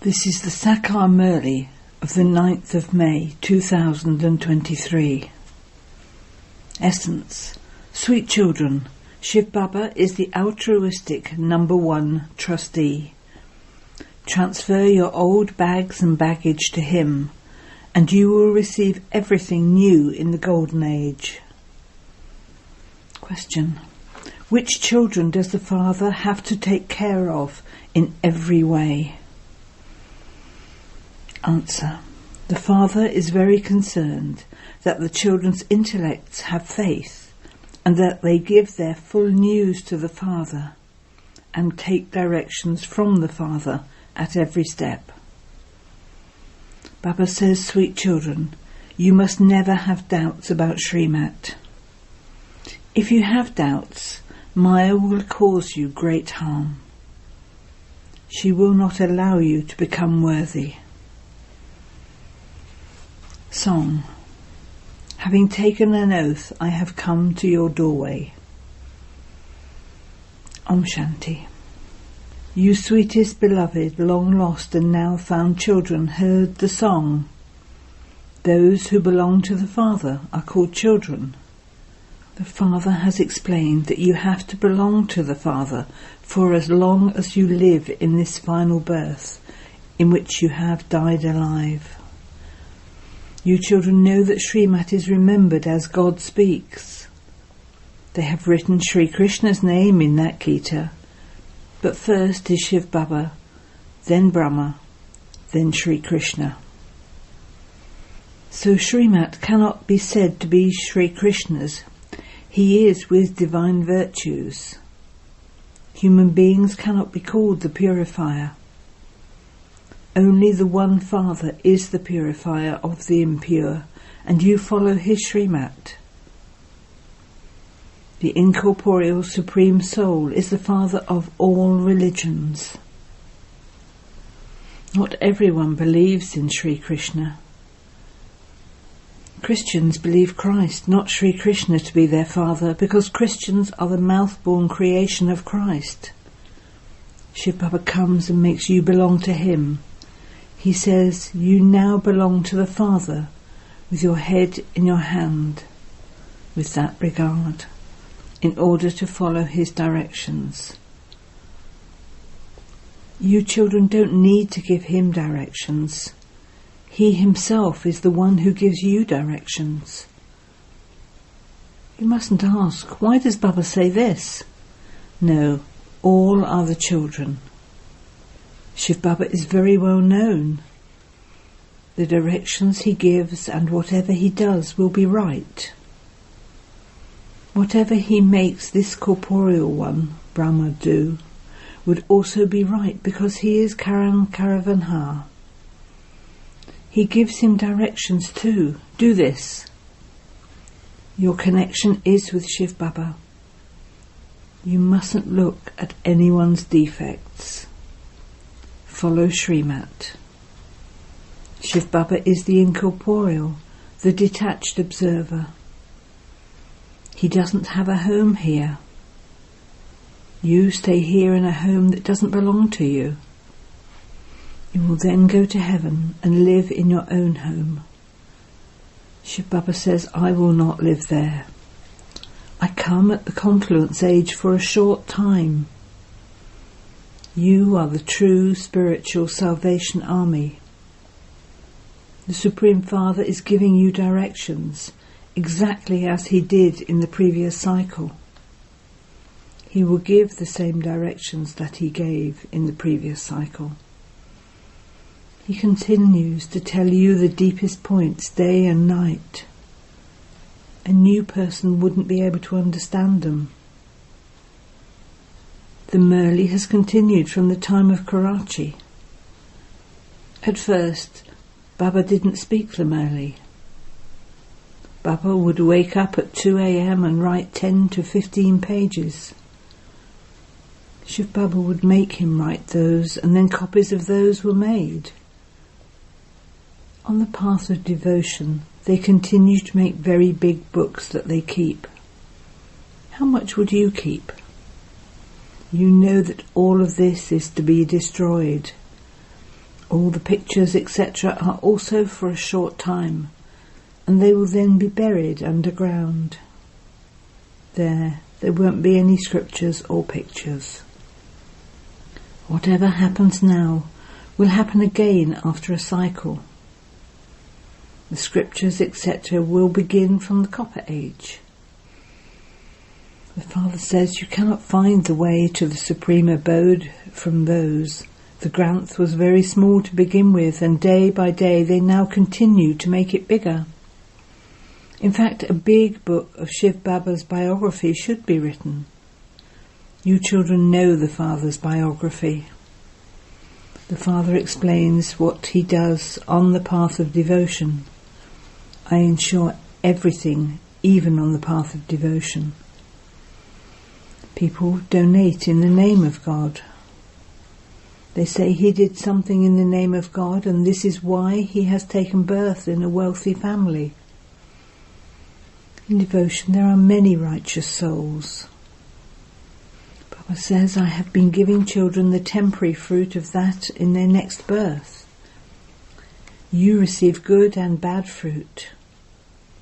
This is the Sakar Murli of the 9th of May 2023. Essence. Sweet children, Shiv Baba is the altruistic #1 trustee. Transfer your old bags and baggage to him, and you will receive everything new in the Golden Age. Question. Which children does the Father have to take care of in every way? Answer. The Father is very concerned that the children's intellects have faith and that they give their full news to the Father and take directions from the Father at every step. Baba says, sweet children, you must never have doubts about Srimat. If you have doubts, Maya will cause you great harm. She will not allow you to become worthy. Song. Having taken an oath, I have come to your doorway. Om Shanti. You sweetest beloved, long lost and now found children heard the song. Those who belong to the Father are called children. The Father has explained that you have to belong to the Father for as long as you live in this final birth, in which you have died alive. You children know that Srimat is remembered as God speaks. They have written Sri Krishna's name in that Gita, but first is Shiv Baba, then Brahma, then Sri Krishna. So Srimat cannot be said to be Sri Krishna's. He is with divine virtues. Human beings cannot be called the purifier. Only the one Father is the purifier of the impure, and you follow his Srimat. The incorporeal Supreme Soul is the Father of all religions. Not everyone believes in Sri Krishna. Christians believe Christ, not Sri Krishna, to be their Father, because Christians are the mouth-born creation of Christ. Shiv Baba comes and makes you belong to him. He says, you now belong to the Father, with your head in your hand, with that regard, in order to follow his directions. You children don't need to give him directions. He himself is the one who gives you directions. You mustn't ask, why does Baba say this? No, all are the children. Shiv Baba is very well known. The directions he gives and whatever he does will be right. Whatever he makes this corporeal one, Brahma, do, would also be right because he is Karan Karavanha. He gives him directions too. Do this. Your connection is with Shiv Baba. You mustn't look at anyone's defects. Follow Srimat. Shiv Baba is the incorporeal, the detached observer. He doesn't have a home here. You stay here in a home that doesn't belong to you. You will then go to heaven and live in your own home. Shiv Baba says, I will not live there. I come at the confluence age for a short time. You are the true spiritual Salvation Army. The Supreme Father is giving you directions, exactly as he did in the previous cycle. He will give the same directions that he gave in the previous cycle. He continues to tell you the deepest points day and night. A new person wouldn't be able to understand them. The Murli has continued from the time of Karachi. At first, Baba didn't speak the Murli. Baba would wake up at 2 a.m. and write 10 to 15 pages. Shiv Baba would make him write those, and then copies of those were made. On the path of devotion, they continue to make very big books that they keep. How much would you keep? You know that all of this is to be destroyed. All the pictures, etc., are also for a short time, and they will then be buried underground. There won't be any scriptures or pictures. Whatever happens now will happen again after a cycle. The scriptures, etc., will begin from the Copper Age. The Father says you cannot find the way to the supreme abode from those. The Granth was very small to begin with, and day by day they now continue to make it bigger. In fact, a big book of Shiv Baba's biography should be written. You children know the Father's biography. The Father explains what he does on the path of devotion. I ensure everything, even on the path of devotion. People donate in the name of God. They say he did something in the name of God, and this is why he has taken birth in a wealthy family. In devotion there are many righteous souls. Baba says, I have been giving children the temporary fruit of that in their next birth. You receive good and bad fruit.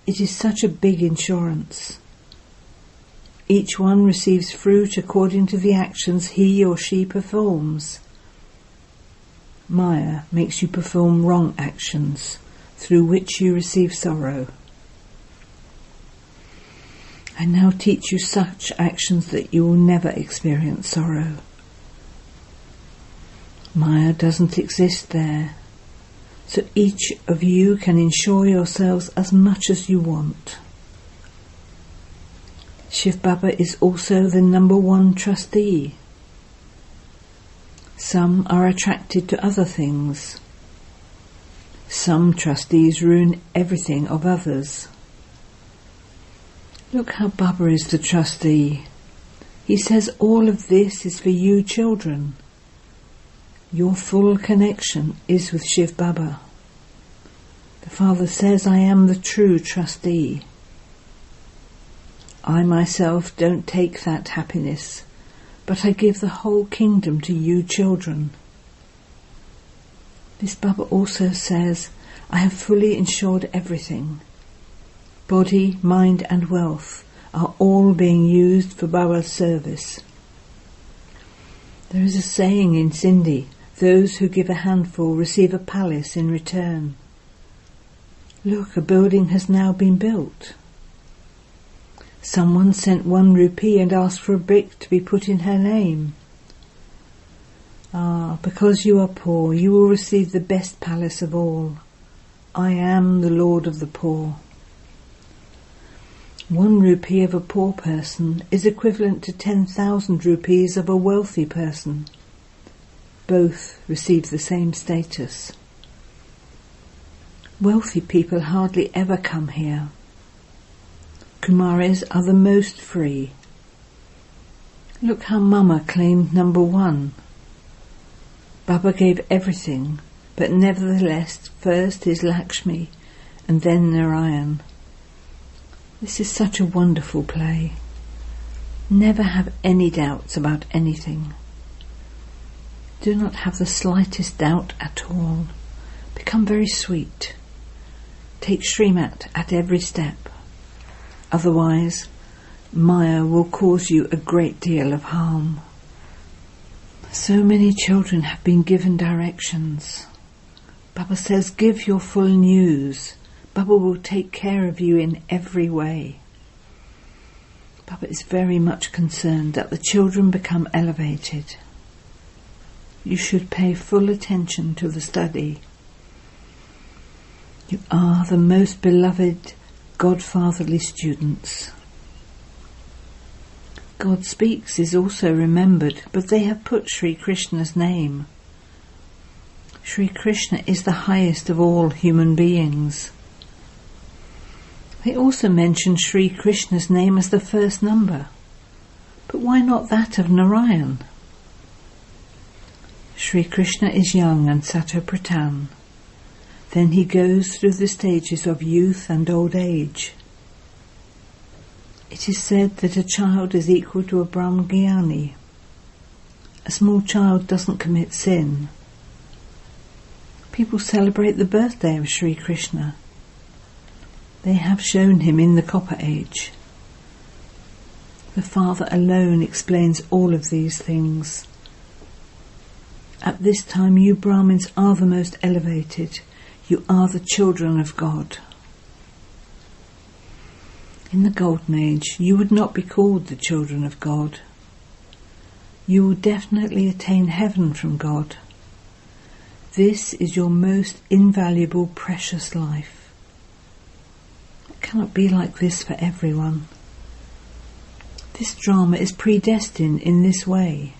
It is such a big insurance. Each one receives fruit according to the actions he or she performs. Maya makes you perform wrong actions, through which you receive sorrow. I now teach you such actions that you will never experience sorrow. Maya doesn't exist there, so each of you can insure yourselves as much as you want. Shiv Baba is also the number one trustee. Some are attracted to other things. Some trustees ruin everything of others. Look how Baba is the trustee. He says all of this is for you children. Your full connection is with Shiv Baba. The Father says, I am the true trustee. I myself don't take that happiness, but I give the whole kingdom to you children. This Baba also says, I have fully insured everything. Body, mind and wealth are all being used for Baba's service. There is a saying in Sindhi, those who give a handful receive a palace in return. Look, a building has now been built. Someone sent 1 rupee and asked for a brick to be put in her name. Because you are poor, you will receive the best palace of all. I am the Lord of the poor. 1 rupee of a poor person is equivalent to 10,000 rupees of a wealthy person. Both receive the same status. Wealthy people hardly ever come here. Kumaris are the most free. Look how Mama claimed number 1. Baba gave everything, but nevertheless first is Lakshmi and then Narayan. This is such a wonderful play. Never have any doubts about anything. Do not have the slightest doubt at all. Become very sweet. Take Srimat at every step. Otherwise, Maya will cause you a great deal of harm. So many children have been given directions. Baba says, give your full news. Baba will take care of you in every way. Baba is very much concerned that the children become elevated. You should pay full attention to the study. You are the most beloved godfatherly students. God speaks is also remembered, but they have put Sri Krishna's name. Sri Krishna is the highest of all human beings. They also mention Sri Krishna's name as the first number, but why not that of Narayan? Sri Krishna is young and Sato-Pratan. Then he goes through the stages of youth and old age. It is said that a child is equal to a Brahmgyani. A small child doesn't commit sin. People celebrate the birthday of Sri Krishna. They have shown him in the Copper Age. The Father alone explains all of these things. At this time you Brahmins are the most elevated. You are the children of God. In the Golden Age, you would not be called the children of God. You will definitely attain heaven from God. This is your most invaluable, precious life. It cannot be like this for everyone. This drama is predestined in this way.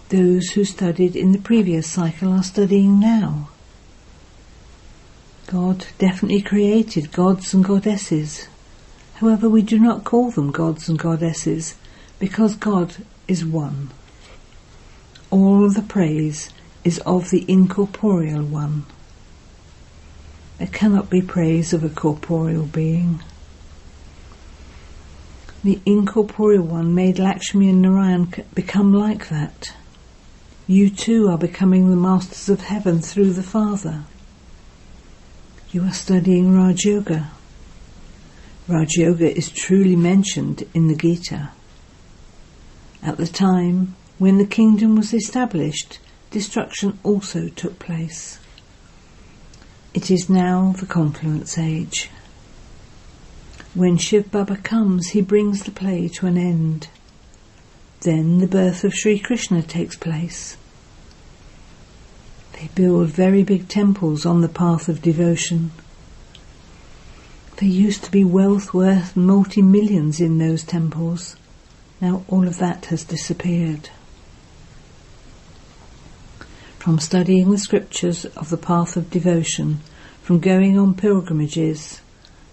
Those who studied in the previous cycle are studying now. God definitely created gods and goddesses. However, we do not call them gods and goddesses because God is one. All of the praise is of the incorporeal one. There cannot be praise of a corporeal being. The incorporeal one made Lakshmi and Narayan become like that. You too are becoming the masters of heaven through the Father. You are studying Raj Yoga. Raj Yoga is truly mentioned in the Gita. At the time when the kingdom was established, destruction also took place. It is now the confluence age. When Shiv Baba comes, he brings the play to an end. Then the birth of Sri Krishna takes place. They build very big temples on the path of devotion. There used to be wealth worth multi-millions in those temples. Now all of that has disappeared. From studying the scriptures of the path of devotion, from going on pilgrimages,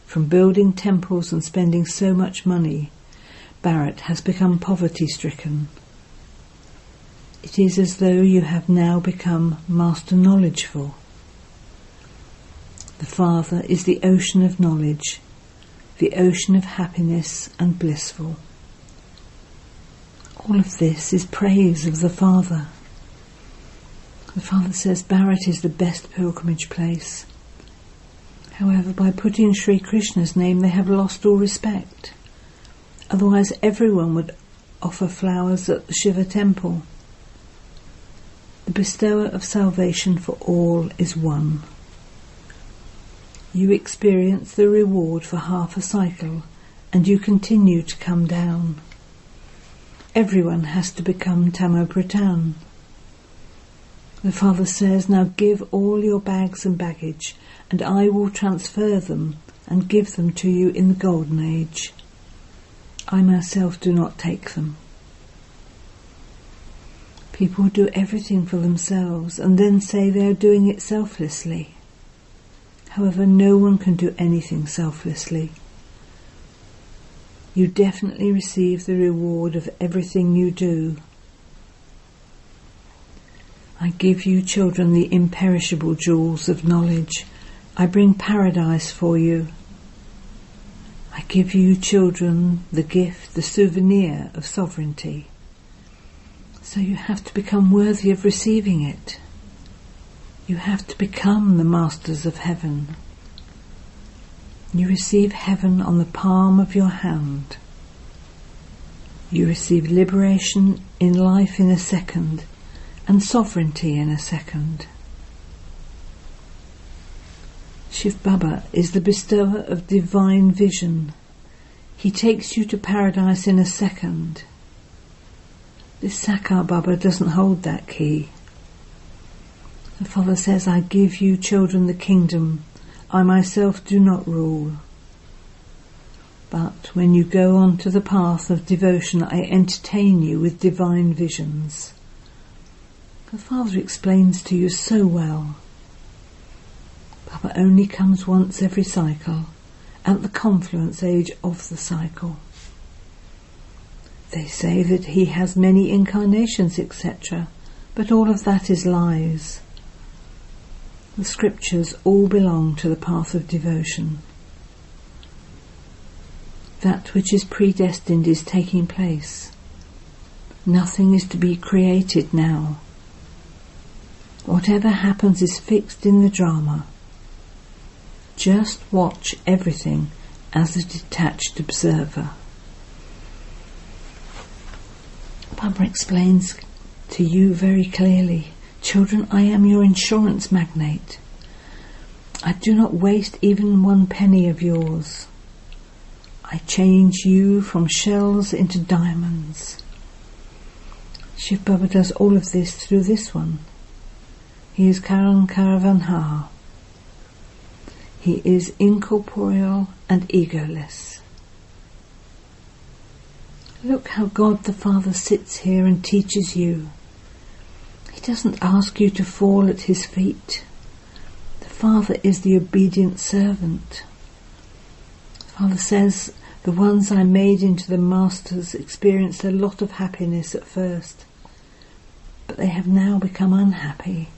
from building temples and spending so much money, Bharat has become poverty-stricken. It is as though you have now become master knowledgeful. The Father is the ocean of knowledge, the ocean of happiness and blissful. All of this is praise of the Father. The Father says Bharat is the best pilgrimage place. However, by putting Sri Krishna's name, they have lost all respect. Otherwise, everyone would offer flowers at the Shiva temple. The bestower of salvation for all is one. You experience the reward for half a cycle, and you continue to come down. Everyone has to become Tamo-Pradhan. The Father says, now give all your bags and baggage, and I will transfer them and give them to you in the Golden Age. I myself do not take them. People do everything for themselves and then say they are doing it selflessly. However, no one can do anything selflessly. You definitely receive the reward of everything you do. I give you children the imperishable jewels of knowledge. I bring paradise for you. I give you children the gift, the souvenir of sovereignty. So you have to become worthy of receiving it. You have to become the masters of heaven. You receive heaven on the palm of your hand. You receive liberation in life in a second, and sovereignty in a second. Shiv Baba is the bestower of divine vision. He takes you to paradise in a second. This Sakar Baba doesn't hold that key. The Father says, I give you children the kingdom. I myself do not rule. But when you go on to the path of devotion, I entertain you with divine visions. The Father explains to you so well. Baba only comes once every cycle, at the confluence age of the cycle. They say that he has many incarnations, etc., but all of that is lies. The scriptures all belong to the path of devotion. That which is predestined is taking place. Nothing is to be created now. Whatever happens is fixed in the drama. Just watch everything as a detached observer. Baba explains to you very clearly, children, I am your insurance magnate. I do not waste even one penny of yours. I change you from shells into diamonds. Shiv Baba does all of this through this one. He is Karan Karavanha. He is incorporeal and egoless. Look how God the Father sits here and teaches you. He doesn't ask you to fall at his feet. The Father is the obedient servant. The Father says, the ones I made into the masters experienced a lot of happiness at first, but they have now become unhappy.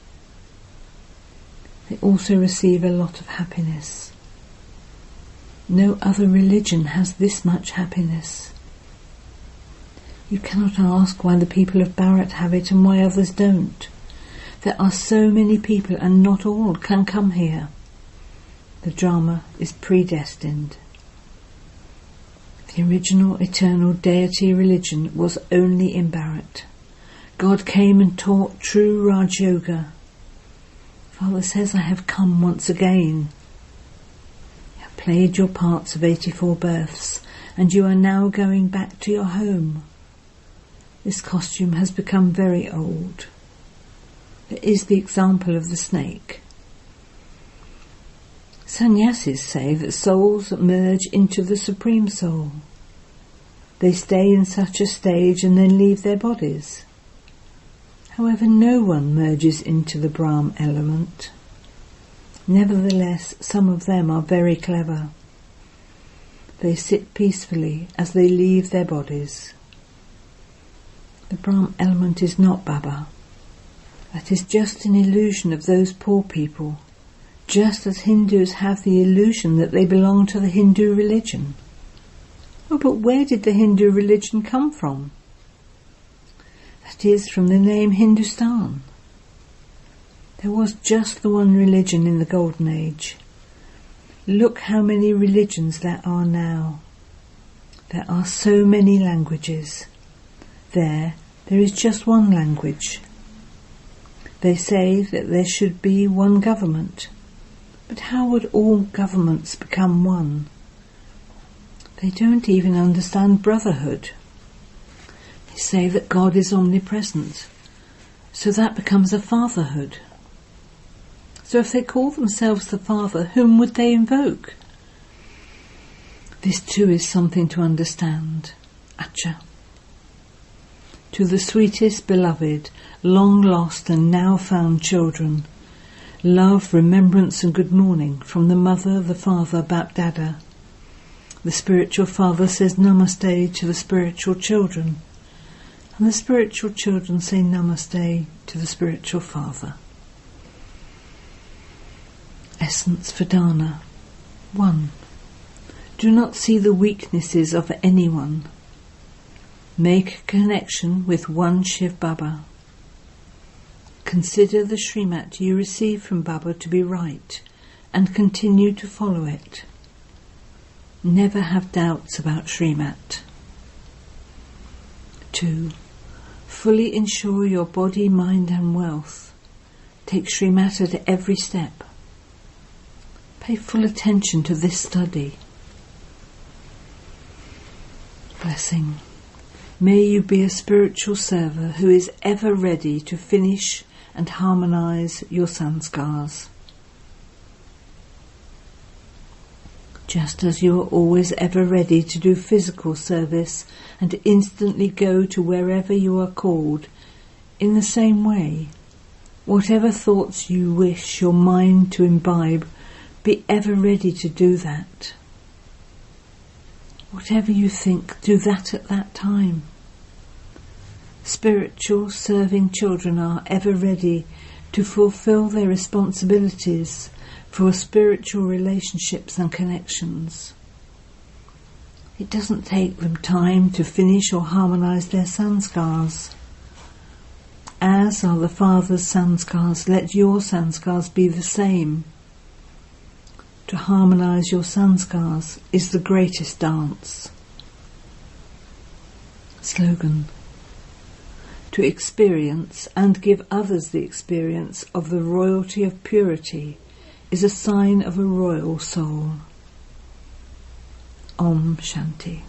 They also receive a lot of happiness. No other religion has this much happiness. You cannot ask why the people of Bharat have it and why others don't. There are so many people and not all can come here. The drama is predestined. The original eternal deity religion was only in Bharat. God came and taught true Raj Yoga. Father says, I have come once again. You have played your parts of 84 births, and you are now going back to your home. This costume has become very old. There is the example of the snake. Sannyasis say that souls merge into the Supreme Soul. They stay in such a stage and then leave their bodies. However, no one merges into the Brahm element. Nevertheless, some of them are very clever. They sit peacefully as they leave their bodies. The Brahm element is not Baba. That is just an illusion of those poor people, just as Hindus have the illusion that they belong to the Hindu religion. Oh, but where did the Hindu religion come from? That is from the name Hindustan. There was just the one religion in the Golden Age. Look how many religions there are now. There are so many languages. There is just one language. They say that there should be one government. But how would all governments become one? They don't even understand brotherhood. They say that God is omnipresent, so that becomes a fatherhood. So if they call themselves the Father, whom would they invoke? This too is something to understand. Acha. To the sweetest beloved, long lost and now found children, love, remembrance and good morning from the Mother, the Father, Bap-Dada. The spiritual father says Namaste to the spiritual children, and the spiritual children say Namaste to the spiritual father. Essence for Dana. 1. Do not see the weaknesses of anyone. Make a connection with one Shiv Baba. Consider the Srimat you receive from Baba to be right, and continue to follow it. Never have doubts about Srimat. 2. Fully ensure your body, mind and wealth. Take Srimat at every step. Pay full attention to this study. Blessing. May you be a spiritual server who is ever ready to finish and harmonize your sanskars. Just as you are always ever ready to do physical service and instantly go to wherever you are called, in the same way, whatever thoughts you wish your mind to imbibe, be ever ready to do that. Whatever you think, do that at that time. Spiritual serving children are ever ready to fulfill their responsibilities for spiritual relationships and connections. It doesn't take them time to finish or harmonize their sanskars. As are the Father's sanskars, let your sanskars be the same. To harmonise your sanskars is the greatest dance. Slogan: to experience and give others the experience of the royalty of purity is a sign of a royal soul. Om Shanti.